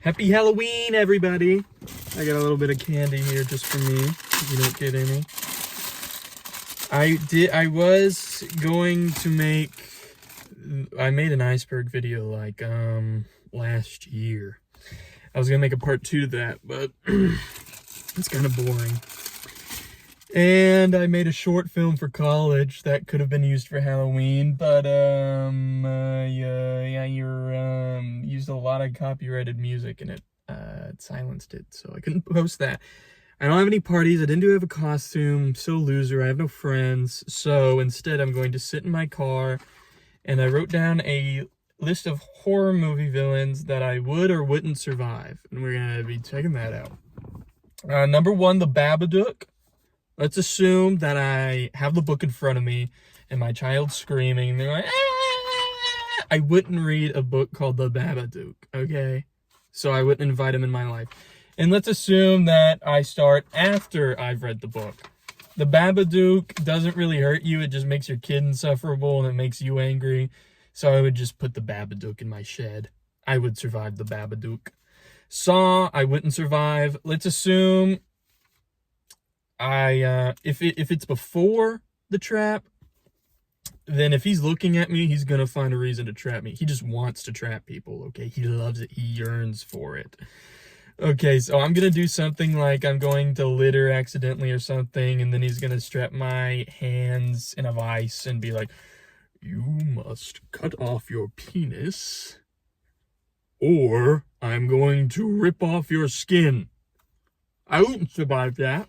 Happy Halloween, everybody. I got a little bit of candy here just for me, if you don't get any. I was going to I made an iceberg video like last year. I was gonna make a part 2 to that, but it's kind of boring. And I made a short film for college that could have been used for Halloween, but used a lot of copyrighted music and it silenced it, so I couldn't post that. I don't have any parties. I didn't have a costume. I'm so loser. I have no friends. So instead, I'm going to sit in my car, and I wrote down a list of horror movie villains that I would or wouldn't survive, and we're gonna be checking that out. Number 1, the Babadook. Let's assume that I have the book in front of me and my child's screaming and they're like, ah! I wouldn't read a book called The Babadook, okay? So I wouldn't invite him in my life. And let's assume that I start after I've read the book. The Babadook doesn't really hurt you. It just makes your kid insufferable and it makes you angry. So I would just put the Babadook in my shed. I would survive the Babadook. Saw, I wouldn't survive. Let's assume if it's before the trap, then if he's looking at me, he's gonna find a reason to trap me. He just wants to trap people, okay? He loves it. He yearns for it. Okay, so I'm gonna do something like I'm going to litter accidentally or something, and then he's gonna strap my hands in a vice and be like, "You must cut off your penis, or I'm going to rip off your skin." I wouldn't survive that.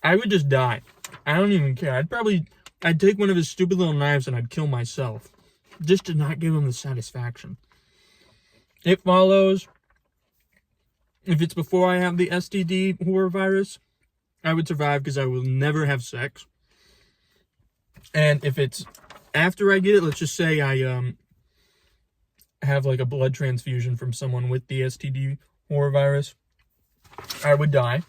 I would just die. I don't even care. I'd take one of his stupid little knives and I'd kill myself. Just to not give him the satisfaction. It follows, if it's before I have the STD horror virus, I would survive because I will never have sex. And if it's after I get it, let's just say I have like a blood transfusion from someone with the STD horror virus, I would die.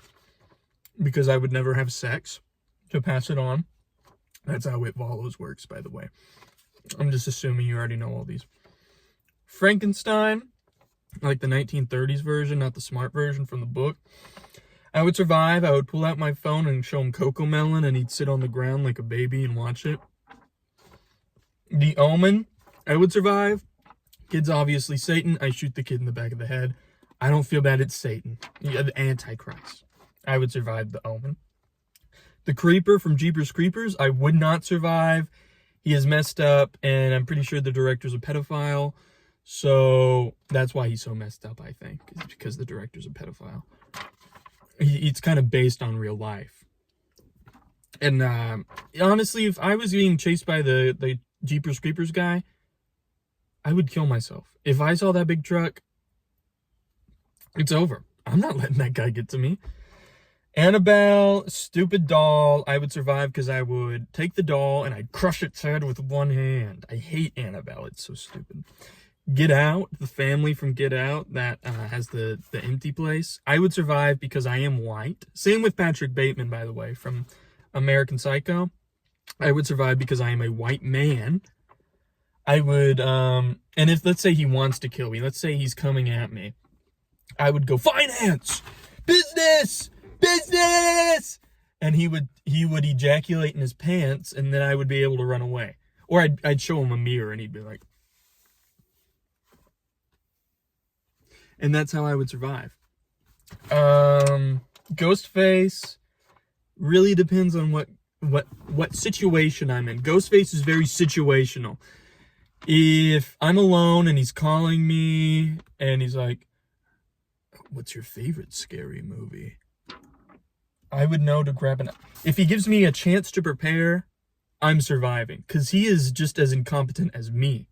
Because I would never have sex to pass it on. That's how it follows works, by the way. I'm just assuming you already know all these. Frankenstein, like the 1930s version, not the smart version from the book. I would survive. I would pull out my phone and show him Coco Melon, and he'd sit on the ground like a baby and watch it. The Omen, I would survive. Kid's obviously Satan. I shoot the kid in the back of the head. I don't feel bad, it's Satan. Yeah, the Antichrist. I would survive the Omen. The Creeper from Jeepers Creepers, I would not survive. He is messed up, and I'm pretty sure the director's a pedophile. So that's why he's so messed up, I think. It's because the director's a pedophile. It's kind of based on real life. And honestly, if I was being chased by the Jeepers Creepers guy, I would kill myself. If I saw that big truck, it's over. I'm not letting that guy get to me. Annabelle, stupid doll. I would survive because I would take the doll and I'd crush its head with one hand. I hate Annabelle. It's so stupid. Get Out, the family from Get Out that has the empty place. I would survive because I am white. Same with Patrick Bateman, by the way, from American Psycho. I would survive because I am a white man. I would, and if, let's say he wants to kill me, let's say he's coming at me, I would go, finance, business, and he would ejaculate in his pants, and then I would be able to run away. Or I'd show him a mirror and he'd be like, and that's how I would survive. Ghostface really depends on what situation I'm in. Ghostface is very situational. If I'm alone and he's calling me and he's like, "What's your favorite scary movie?" I would know to grab an... If he gives me a chance to prepare, I'm surviving. Because he is just as incompetent as me.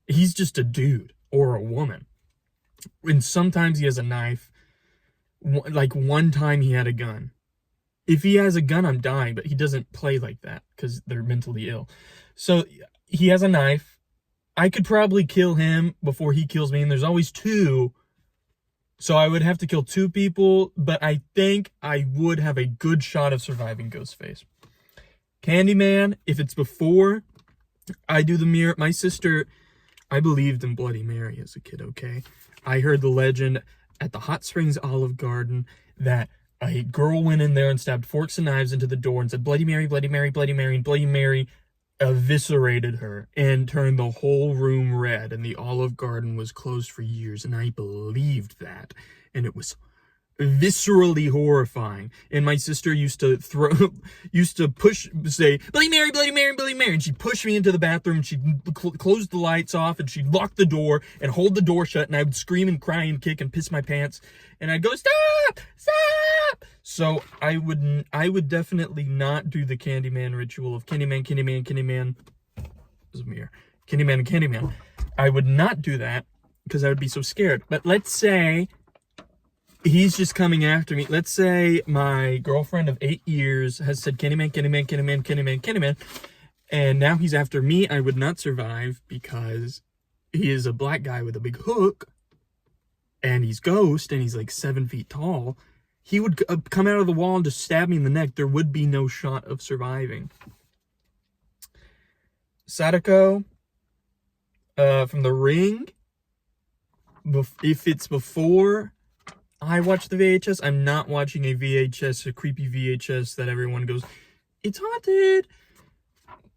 He's just a dude or a woman. And sometimes he has a knife. Like one time he had a gun. If he has a gun, I'm dying. But he doesn't play like that because they're mentally ill. So he has a knife. I could probably kill him before he kills me. And there's always 2. So I would have to kill 2 people, but I think I would have a good shot of surviving Ghostface. Candyman, if it's before I do the mirror, my sister, I believed in Bloody Mary as a kid, okay? I heard the legend at the Hot Springs Olive Garden that a girl went in there and stabbed forks and knives into the door and said, Bloody Mary, Bloody Mary, Bloody Mary, and Bloody Mary eviscerated her and turned the whole room red, and the Olive Garden was closed for years, and I believed that, and it was viscerally horrifying. And my sister used to say, Bloody Mary, Bloody Mary, Bloody Mary, and she'd push me into the bathroom, and she'd close the lights off, and she'd lock the door and hold the door shut, and I would scream and cry and kick and piss my pants, and I'd go, stop, stop. So I would definitely not do the Candyman ritual of Candyman, Candyman, Candyman. There's a mirror. Candyman and Candyman. I would not do that because I would be so scared. But let's say he's just coming after me. Let's say my girlfriend of 8 years has said Candyman, Candyman, Candyman, Candyman, Candyman, and now he's after me. I would not survive because he is a black guy with a big hook, and he's ghost, and he's like 7 feet tall. He would come out of the wall and just stab me in the neck. There would be no shot of surviving. Sadako from The Ring, if it's before I watch the VHS, I'm not watching a VHS, a creepy VHS that everyone goes, it's haunted.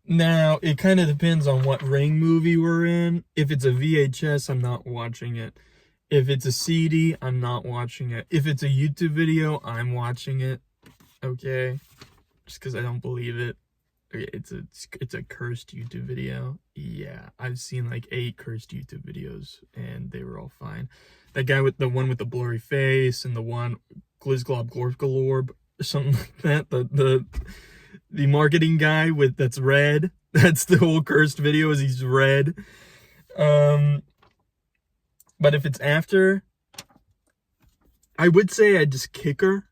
Now, it kind of depends on what Ring movie we're in. If it's a VHS, I'm not watching it. If it's a CD, I'm not watching it. If it's a YouTube video, I'm watching it. Okay? Just because I don't believe it. It's a cursed YouTube video. Yeah, I've seen like 8 cursed YouTube videos, and they were all fine. That guy with the one with the blurry face, and the one Glizglob Glorp something like that. The marketing guy that's red. That's the whole cursed video, is he's red. But if it's after, I would say I'd just kick her.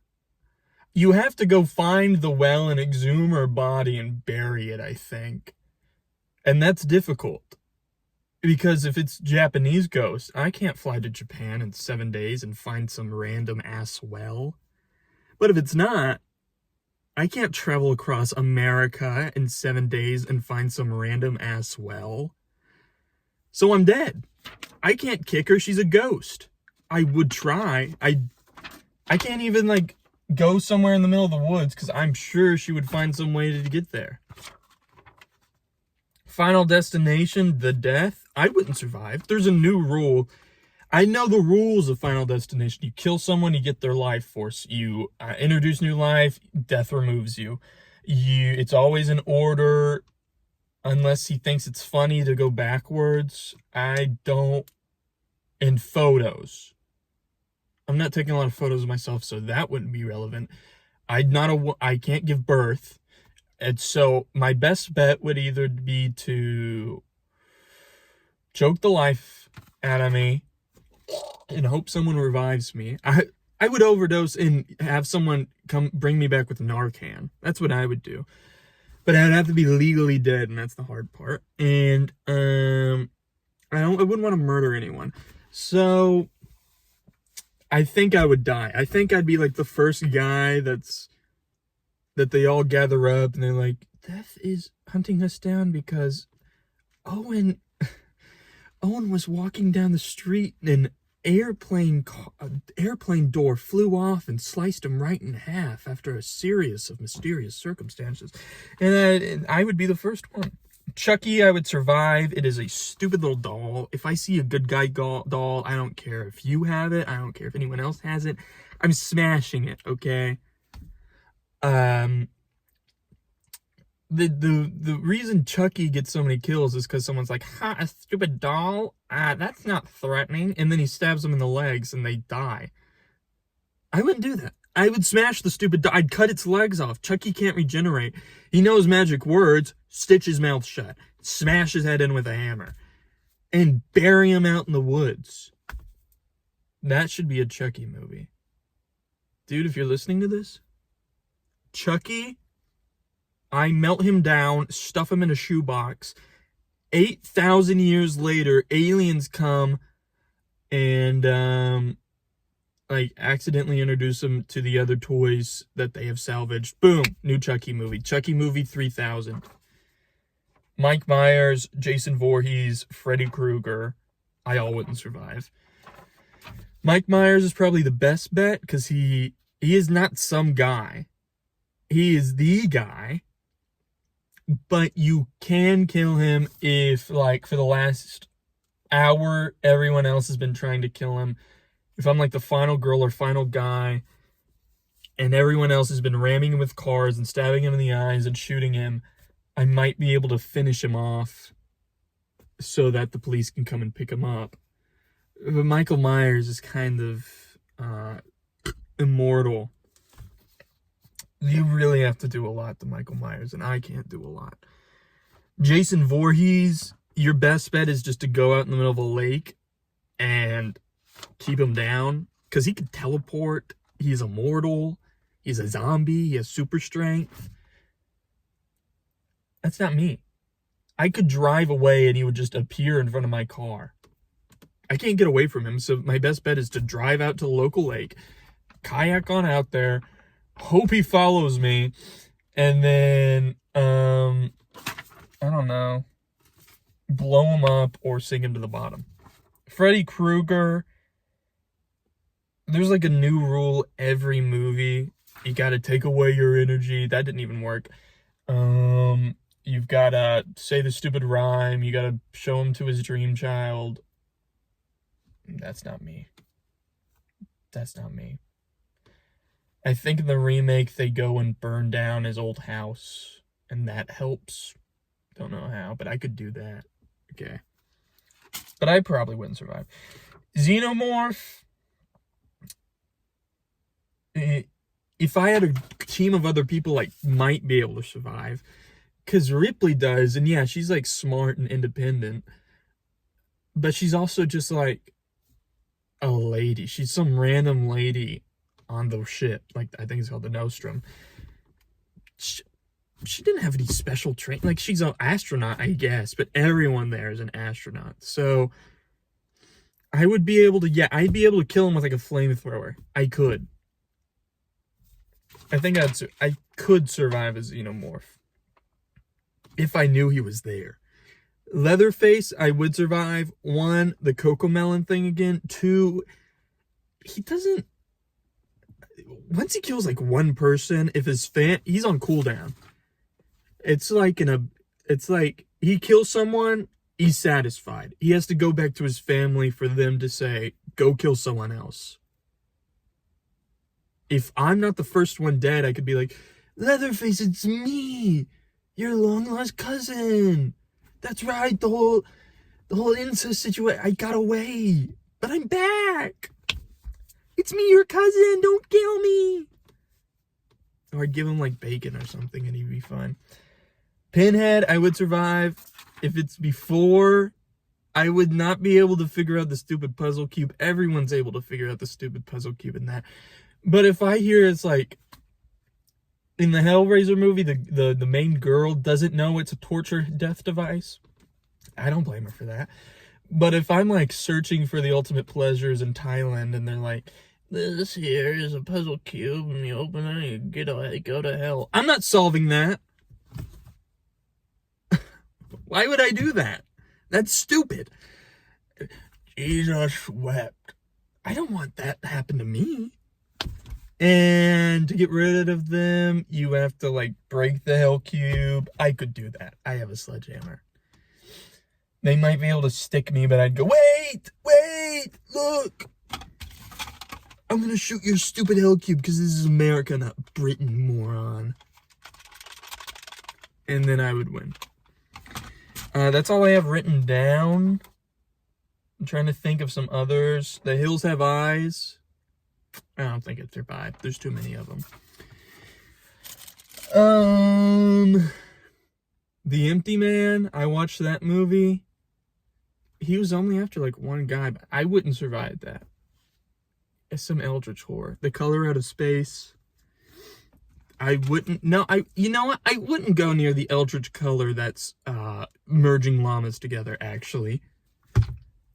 You have to go find the well and exhume her body and bury it, I think. And that's difficult. Because if it's Japanese ghosts, I can't fly to Japan in 7 days and find some random ass well. But if it's not, I can't travel across America in 7 days and find some random ass well. So I'm dead. I can't kick her, she's a ghost. I would try. I can't even, like, go somewhere in the middle of the woods, because I'm sure she would find some way to get there. Final Destination, The Death. I wouldn't survive. There's a new rule. I know the rules of Final Destination. You kill someone, you get their life force. You introduce new life, death removes you. It's always in order, unless he thinks it's funny to go backwards. I don't. And photos. I'm not taking a lot of photos of myself, so that wouldn't be relevant. I can't give birth. And so my best bet would either be to choke the life out of me and hope someone revives me. I would overdose and have someone come bring me back with Narcan. That's what I would do. But I'd have to be legally dead, and that's the hard part. And I wouldn't want to murder anyone. So I think I would die. I think I'd be like the first guy that they all gather up and they're like, death is hunting us down because Owen was walking down the street and an airplane door flew off and sliced him right in half after a series of mysterious circumstances. And I would be the first one. Chucky, I would survive. It is a stupid little doll. If I see a good guy doll, I don't care if you have it. I don't care if anyone else has it. I'm smashing it, okay? The reason Chucky gets so many kills is because someone's like, ha, a stupid doll? That's not threatening. And then he stabs them in the legs and they die. I wouldn't do that. I would smash the stupid doll. I'd cut its legs off. Chucky can't regenerate. He knows magic words. Stitch his mouth shut. Smash his head in with a hammer. And bury him out in the woods. That should be a Chucky movie. Dude, if you're listening to this, Chucky, I melt him down, stuff him in a shoebox. 8,000 years later, aliens come and, accidentally introduce him to the other toys that they have salvaged. Boom, new Chucky movie. Chucky movie 3000. Mike Myers, Jason Voorhees, Freddy Krueger. I all wouldn't survive. Mike Myers is probably the best bet because he is not some guy. He is the guy. But you can kill him if, like, for the last hour, everyone else has been trying to kill him. If I'm like the final girl or final guy, and everyone else has been ramming him with cars and stabbing him in the eyes and shooting him, I might be able to finish him off so that the police can come and pick him up. But Michael Myers is kind of immortal. You really have to do a lot to Michael Myers, and I can't do a lot. Jason Voorhees, your best bet is just to go out in the middle of a lake and keep him down, because he can teleport. He's immortal. He's a zombie. He has super strength. That's not me. I could drive away and he would just appear in front of my car. I can't get away from him, so my best bet is to drive out to the local lake, kayak on out there, hope he follows me, and then, I don't know, blow him up or sink him to the bottom. Freddy Krueger, there's like a new rule every movie. You gotta take away your energy. That didn't even work. You've gotta say the stupid rhyme. You gotta show him to his dream child. That's not me. That's not me. I think in the remake they go and burn down his old house, and that helps. Don't know how, but I could do that. Okay. But I probably wouldn't survive. Xenomorph. If I had a team of other people, like, might be able to survive. Because Ripley does, and yeah, she's, like, smart and independent. But she's also just, like, a lady. She's some random lady on the ship. Like, I think it's called the Nostrum. She didn't have any special training. Like, she's an astronaut, I guess. But everyone there is an astronaut. So, I would be able to, yeah, I'd be able to kill him with, like, a flamethrower. I could. I think I could survive a Xenomorph. If I knew he was there. Leatherface, I would survive. 1, the Cocomelon thing again. 2, he doesn't... Once he kills, like, one person, if his he's on cooldown. It's like he kills someone, he's satisfied. He has to go back to his family for them to say, go kill someone else. If I'm not the first one dead, I could be like, Leatherface, it's me, your long-lost cousin. That's right, the whole incest situation, I got away, but I'm back. It's me, your cousin, don't kill me. Or I'd give him, like, bacon or something, and he'd be fine. Pinhead, I would survive. If it's before, I would not be able to figure out the stupid puzzle cube. Everyone's able to figure out the stupid puzzle cube in that. But if I hear it's like, in the Hellraiser movie, the main girl doesn't know it's a torture death device, I don't blame her for that. But if I'm, like, searching for the ultimate pleasures in Thailand, and they're like, this here is a puzzle cube, and you open it, and you go to hell. I'm not solving that. Why would I do that? That's stupid. Jesus wept. I don't want that to happen to me. And to get rid of them, you have to, like, break the hell cube. I could do that. I have a sledgehammer. They might be able to stick me, but I'd go, wait, look. I'm gonna shoot your stupid hell cube because this is America, not Britain, moron. And then I would win. That's all I have written down. I'm trying to think of some others. The Hills Have Eyes. I don't think it survived. There's too many of them. The Empty Man. I watched that movie. He was only after, like, one guy, but I wouldn't survive that. It's some eldritch horror. The Color Out of Space. I wouldn't. No, you know what? I wouldn't go near the eldritch color that's merging llamas together. Actually,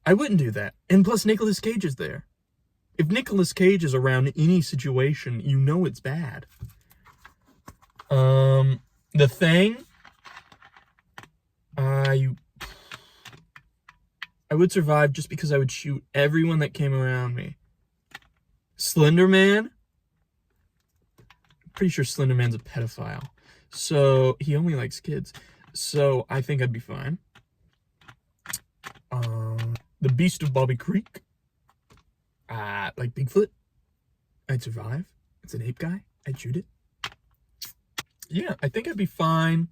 I wouldn't do that. And plus, Nicolas Cage is there. If Nicolas Cage is around in any situation, you know it's bad. The Thing. I would survive just because I would shoot everyone that came around me. Slender Man? Pretty sure Slender Man's a pedophile. So, he only likes kids. So, I think I'd be fine. The Beast of Bobby Creek? Like Bigfoot? I'd survive. It's an ape guy. I'd shoot it. Yeah, I think I'd be fine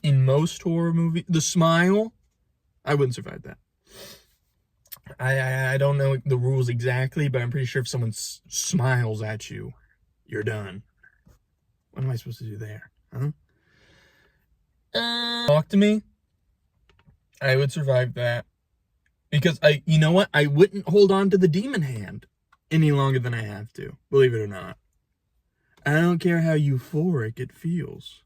in most horror movies. The Smile? I wouldn't survive that. I don't know the rules exactly, but I'm pretty sure if someone smiles at you, you're done. What am I supposed to do there? Huh? Talk to me. I would survive that. Because you know what? I wouldn't hold on to the demon hand any longer than I have to. Believe it or not. I don't care how euphoric it feels.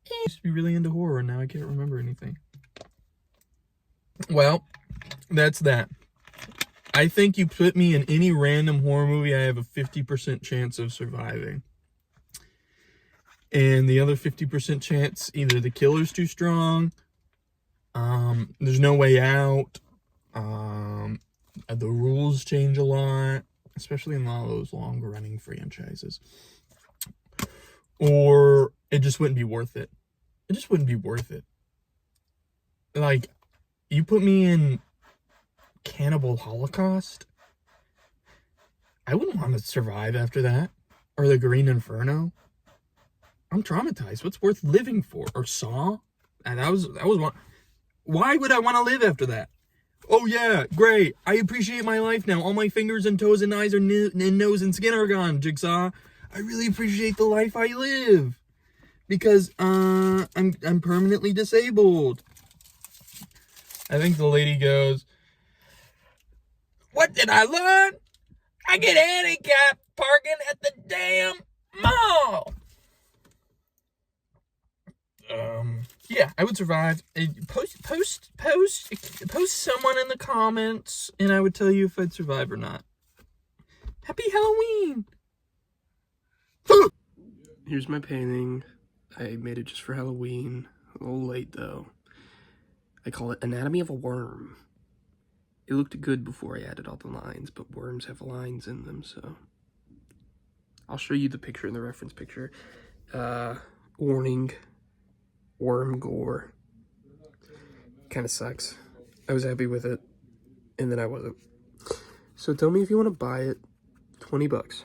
I used to be really into horror, and now I can't remember anything. Well, that's that. I think you put me in any random horror movie, I have a 50% chance of surviving. And the other 50% chance, either the killer's too strong, there's no way out, the rules change a lot, especially in all those long-running franchises. Or it just wouldn't be worth it. It just wouldn't be worth it. Like, you put me in Cannibal Holocaust, I wouldn't want to survive after that. Or the Green Inferno. I'm traumatized. What's worth living for? Or Saw? And that was one. Why would I want to live after that? Oh yeah, great. I appreciate my life now. All my fingers and toes and eyes and nose and skin are gone, Jigsaw. I really appreciate the life I live. Because I'm permanently disabled. I think the lady goes, what did I learn? I get handicapped parking at the damn mall. Yeah, I would survive. Post someone in the comments, and I would tell you if I'd survive or not. Happy Halloween! Here's my painting. I made it just for Halloween. A little late, though. I call it Anatomy of a Worm. It looked good before I added all the lines, but worms have lines in them, so... I'll show you the picture in the reference picture. Warning. Worm gore. Kind of sucks. I was happy with it, and then I wasn't. So tell me if you want to buy it. $20.